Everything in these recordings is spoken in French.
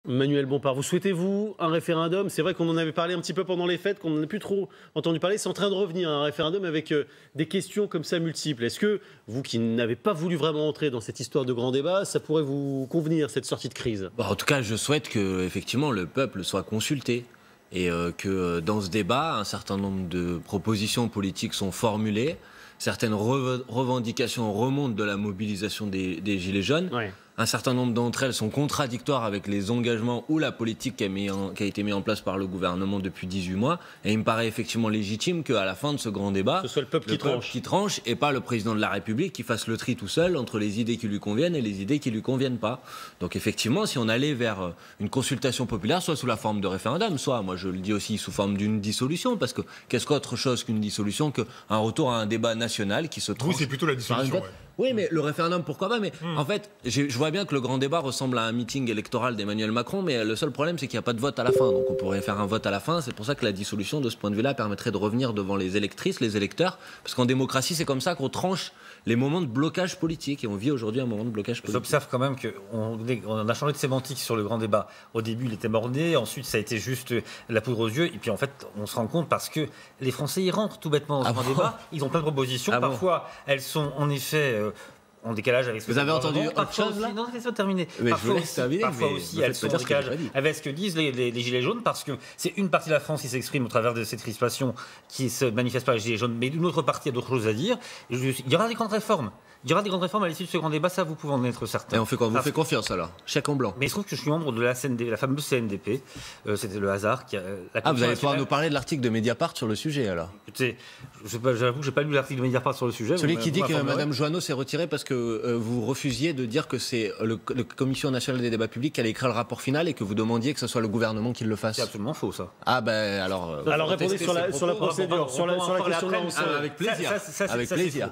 Manuel Bompard, vous souhaitez-vous un référendum? C'est vrai qu'on en avait parlé un petit peu pendant les fêtes, qu'on n'en a plus trop entendu parler. C'est en train de revenir, un référendum avec des questions comme ça multiples. Est-ce que vous qui n'avez pas voulu vraiment entrer dans cette histoire de grand débat, ça pourrait vous convenir, cette sortie de crise? En tout cas, je souhaite que effectivement le peuple soit consulté et que dans ce débat, un certain nombre de propositions politiques sont formulées. Certaines revendications remontent de la mobilisation des Gilets jaunes. Ouais. Un certain nombre d'entre elles sont contradictoires avec les engagements ou la politique qui a été mise en place par le gouvernement depuis 18 mois. Et il me paraît effectivement légitime qu'à la fin de ce grand débat, ce soit le peuple qui tranche et pas le président de la République qui fasse le tri tout seul entre les idées qui lui conviennent et les idées qui lui conviennent pas. Donc effectivement, si on allait vers une consultation populaire, soit sous la forme de référendum, soit, moi je le dis aussi, sous forme d'une dissolution, parce que qu'est-ce qu'autre chose qu'une dissolution qu'un retour à un débat national qui se tranche. Oui, c'est plutôt la dissolution. Oui, mais le référendum, pourquoi pas? Mais en fait, je vois bien que le grand débat ressemble à un meeting électoral d'Emmanuel Macron, mais le seul problème, c'est qu'il n'y a pas de vote à la fin. Donc on pourrait faire un vote à la fin. C'est pour ça que la dissolution, de ce point de vue-là, permettrait de revenir devant les électrices, les électeurs. Parce qu'en démocratie, c'est comme ça qu'on tranche les moments de blocage politique. Et on vit aujourd'hui un moment de blocage politique. J'observe quand même qu'on a changé de sémantique sur le grand débat. Au début, il était mordé. Ensuite, ça a été juste la poudre aux yeux. Et puis, en fait, on se rend compte parce que les Français y rentrent tout bêtement dans ce grand débat. Ils ont plein de propositions. Parfois, elles sont en effet... en décalage avec ce que vous avez entendu autre chose là? Non, c'est terminé. Parfois aussi elles sont en décalage avec ce que disent les Gilets jaunes, parce que c'est une partie de la France qui s'exprime au travers de cette crispation qui se manifeste par les Gilets jaunes, mais une autre partie a d'autres choses à dire. Il y aura des grandes réformes. Il y aura des grandes réformes à l'issue de ce grand débat, ça vous pouvez en être certain. Et on fait quoi? Vous faites confiance alors? Chèque en blanc. Mais il se trouve que je suis membre de la fameuse CNDP. C'était le hasard. Vous allez pouvoir nous parler de l'article de Mediapart sur le sujet alors? Écoutez, j'avoue que je n'ai pas lu l'article de Mediapart sur le sujet. Celui qui dit que Mme Joanneau s'est retirée parce que vous refusiez de dire que c'est la Commission nationale des débats publics qui allait écrire le rapport final et que vous demandiez que ce soit le gouvernement qui le fasse. C'est absolument faux ça. Ah ben alors... alors répondez sur la procédure, sur la question de l'avance. Avec plaisir. Avec plaisir.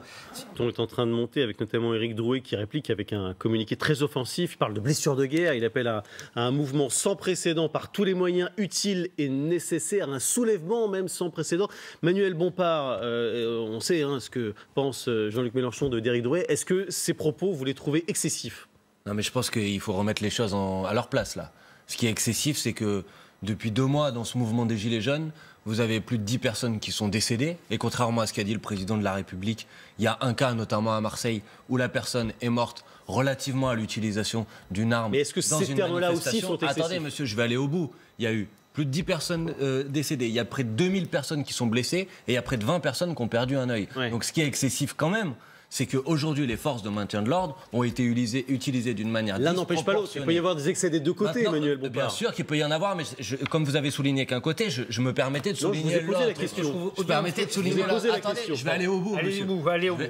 On est en train de monter avec notamment Éric Drouet qui réplique avec un communiqué très offensif. Il parle de blessures de guerre. Il appelle à un mouvement sans précédent par tous les moyens utiles et nécessaires, un soulèvement même sans précédent. Manuel Bompard, on sait ce que pense Jean-Luc Mélenchon d'Éric Drouet. Est-ce que ces propos, vous les trouvez excessifs? Non, mais je pense qu'il faut remettre les choses à leur place là. Ce qui est excessif, c'est que depuis 2 mois, dans ce mouvement des Gilets jaunes, vous avez plus de 10 personnes qui sont décédées. Et contrairement à ce qu'a dit le président de la République, il y a un cas, notamment à Marseille, où la personne est morte relativement à l'utilisation d'une arme. Mais est-ce que ces termes-là aussi sont excessifs? Attendez, monsieur, je vais aller au bout. Il y a eu plus de 10 personnes décédées. Il y a près de 2000 personnes qui sont blessées et il y a près de 20 personnes qui ont perdu un œil. Ouais. Donc ce qui est excessif quand même, c'est qu'aujourd'hui, les forces de maintien de l'ordre ont été utilisées d'une manière disproportionnée. L'un n'empêche pas l'autre. Il peut y avoir des excès des deux côtés, Emmanuel Bompard. Bien sûr qu'il peut y en avoir, mais comme vous avez souligné qu'un côté, je me permettais de souligner l'autre. Je me permettais de souligner l'autre. Attendez, je vais aller au bout, monsieur.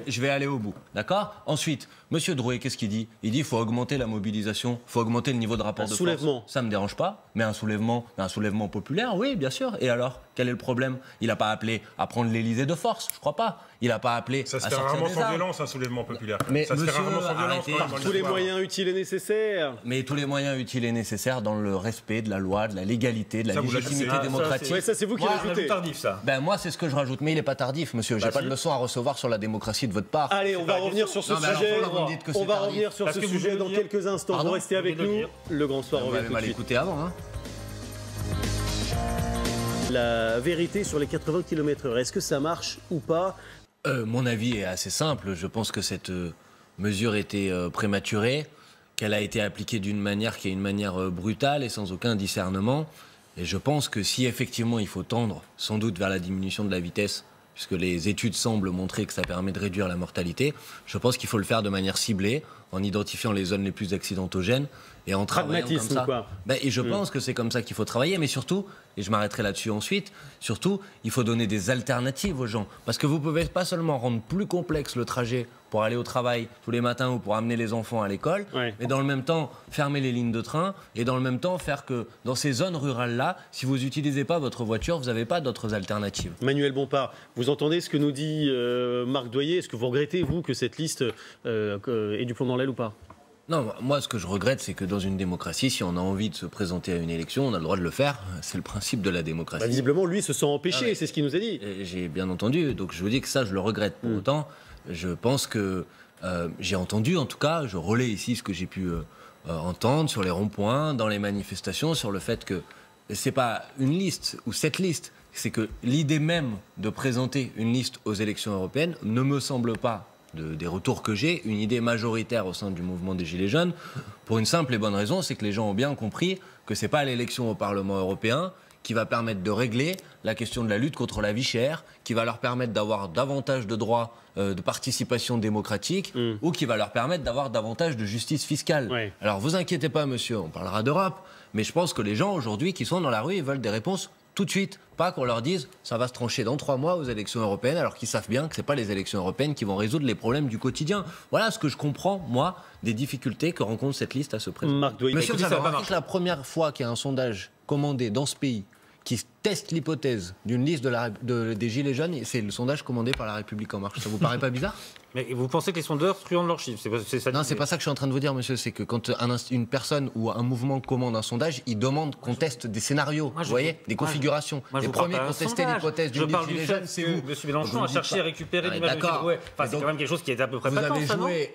Je vais aller au bout, d'accord? Ensuite, monsieur Drouet, qu'est-ce qu'il dit? Il dit qu'il faut augmenter la mobilisation, il faut augmenter le niveau de rapport de force. Ça ne me dérange pas, mais un soulèvement populaire, oui, bien sûr. Et alors, quel est le problème? Il n'a pas appelé à prendre l'Élysée de force, je crois pas. Il n'a pas appelé à sortir rarement sans violence, un soulèvement populaire. Mais ça se fait rarement sans violence. Par tous les moyens utiles et nécessaires. Mais tous les moyens utiles et nécessaires dans le respect de la loi, de la légalité, de la légitimité démocratique. Ça, c'est vous qui l'ajoutez. Tardif, ça. Ben moi, c'est ce que je rajoute. Mais il n'est pas tardif, monsieur. J'ai pas de leçon à recevoir sur la démocratie de votre part. Allez, on va revenir sur ce sujet. On va revenir sur ce sujet dans quelques instants. Vous restez avec nous. Le Grand Soir revient tout de suite. Vous m'avez mal écouté avant, hein. La vérité sur les 80 km/h, est-ce que ça marche ou pas? Mon avis est assez simple. Je pense que cette mesure était prématurée, qu'elle a été appliquée d'une manière qui est une manière brutale et sans aucun discernement. Et je pense que si effectivement il faut tendre sans doute vers la diminution de la vitesse, puisque les études semblent montrer que ça permet de réduire la mortalité, je pense qu'il faut le faire de manière ciblée, en identifiant les zones les plus accidentogènes et en travaillant comme ça. Quoi. Et je pense que c'est comme ça qu'il faut travailler, mais surtout, et je m'arrêterai là-dessus ensuite, surtout, il faut donner des alternatives aux gens. Parce que vous ne pouvez pas seulement rendre plus complexe le trajet pour aller au travail tous les matins ou pour amener les enfants à l'école, mais dans le même temps, fermer les lignes de train et dans le même temps, faire que dans ces zones rurales-là, si vous n'utilisez pas votre voiture, vous n'avez pas d'autres alternatives. Manuel Bompard, vous entendez ce que nous dit Marc Doyer? Est-ce que vous regrettez, vous, que cette liste ait du plomb dans l'aile ou pas? Non, moi ce que je regrette, c'est que dans une démocratie, si on a envie de se présenter à une élection, on a le droit de le faire. C'est le principe de la démocratie. Visiblement, lui se sent empêché, c'est ce qu'il nous a dit. J'ai bien entendu, donc je vous dis que ça, je le regrette. Pour autant, je pense que j'ai entendu, en tout cas, je relais ici ce que j'ai pu entendre sur les ronds-points, dans les manifestations, sur le fait que c'est pas une liste ou cette liste, c'est que l'idée même de présenter une liste aux élections européennes ne me semble pas, des retours que j'ai, une idée majoritaire au sein du mouvement des Gilets jaunes, pour une simple et bonne raison, c'est que les gens ont bien compris que c'est pas l'élection au Parlement européen qui va permettre de régler la question de la lutte contre la vie chère, qui va leur permettre d'avoir davantage de droits de participation démocratique, ou qui va leur permettre d'avoir davantage de justice fiscale. Ouais. Alors vous inquiétez pas, monsieur, on parlera d'Europe, mais je pense que les gens aujourd'hui qui sont dans la rue, ils veulent des réponses tout de suite, pas qu'on leur dise ça va se trancher dans 3 mois aux élections européennes, alors qu'ils savent bien que ce n'est pas les élections européennes qui vont résoudre les problèmes du quotidien. Voilà ce que je comprends, moi, des difficultés que rencontre cette liste à ce présent. Marc Douay, Monsieur, vous ça avez va pas remarqué que la première fois qu'il y a un sondage commandé dans ce pays qui teste l'hypothèse d'une liste des Gilets jaunes, c'est le sondage commandé par La République En Marche. Ça vous paraît pas bizarre? Mais vous pensez que les sondeurs truandent leurs chiffres? C'est ça. Non, c'est pas ça que je suis en train de vous dire, monsieur. C'est que quand une personne ou un mouvement commande un sondage, il demande qu'on teste des scénarios, vous voyez, des configurations. Les premiers qui ont testé l'hypothèse d'une liste Gilets jaunes, c'est vous. M. Mélenchon a cherché à récupérer l'image de Drouet. Enfin, c'est quand même quelque chose qui est à peu près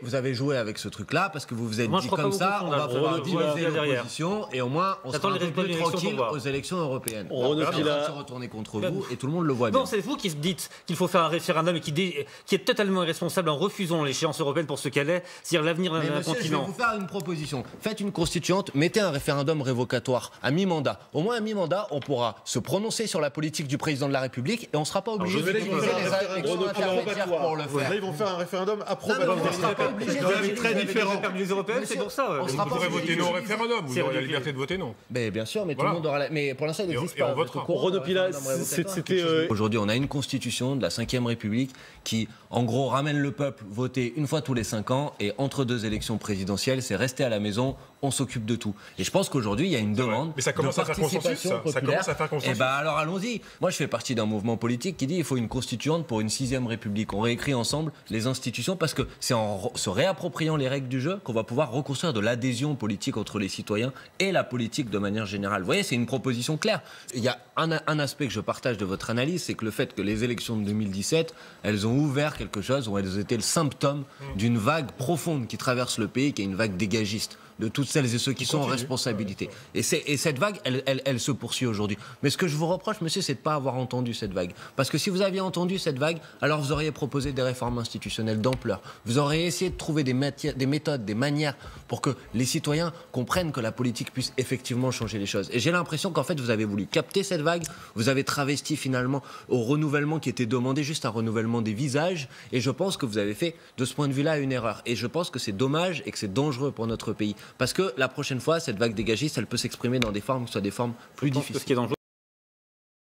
vous avez joué avec ce truc-là parce que vous vous êtes dit comme ça, on va pouvoir diviser l'opposition et au moins on sera un peu plus tranquille aux élections européennes. On va se retourner contre vous et tout le monde le voit bien. Non, c'est vous qui dites qu'il faut faire un référendum et qui est totalement irresponsable en refusant l'échéance européenne pour ce qu'elle est, c'est-à-dire l'avenir d'un continent. Je vais vous faire une proposition. Faites une constituante, mettez un référendum révocatoire à mi-mandat. Au moins à mi-mandat, on pourra se prononcer sur la politique du président de la République et on ne sera pas obligé d'utiliser les élections intermédiaires pour le faire. Là, ils vont faire un référendum approbatoire. On ne sera pas obligé C'est très différent. Les européennes, c'est pour ça. Vous pourrez voter non au référendum. Vous aurez la liberté de voter non. Mais bien sûr, mais tout le monde aura mais pour l'instant, il n'existe pas. Renaud Pilat, c'était... Aujourd'hui, on a une constitution de la Ve République qui, en gros, ramène le peuple voter une fois tous les 5 ans et entre 2 élections présidentielles, c'est rester à la maison, on s'occupe de tout. Et je pense qu'aujourd'hui, il y a une demande mais ça commence de à faire consensus, participation populaire. ça commence à faire consensus. Et ben alors allons-y. Moi, je fais partie d'un mouvement politique qui dit qu'il faut une constituante pour une 6e République. On réécrit ensemble les institutions parce que c'est en se réappropriant les règles du jeu qu'on va pouvoir reconstruire de l'adhésion politique entre les citoyens et la politique de manière générale. Vous voyez, c'est une proposition claire. Il y a un aspect que je partage de votre analyse, c'est que le fait que les élections de 2017, elles ont ouvert quelque chose où elles étaient le symptôme d'une vague profonde qui traverse le pays, qui est une vague dégagiste de toutes celles et ceux qui sont en responsabilité. Et cette vague, elle se poursuit aujourd'hui. Mais ce que je vous reproche, monsieur, c'est de ne pas avoir entendu cette vague. Parce que si vous aviez entendu cette vague, alors vous auriez proposé des réformes institutionnelles d'ampleur. Vous auriez essayé de trouver des méthodes, des manières pour que les citoyens comprennent que la politique puisse effectivement changer les choses. Et j'ai l'impression qu'en fait, vous avez voulu capter cette vague, vous avez travesti finalement au renouvellement qui était demandé, juste un renouvellement des visages. Et je pense que vous avez fait, de ce point de vue-là, une erreur. Et je pense que c'est dommage et que c'est dangereux pour notre pays. Parce que la prochaine fois, cette vague dégagiste, elle peut s'exprimer dans des formes qui soient des formes plus difficiles.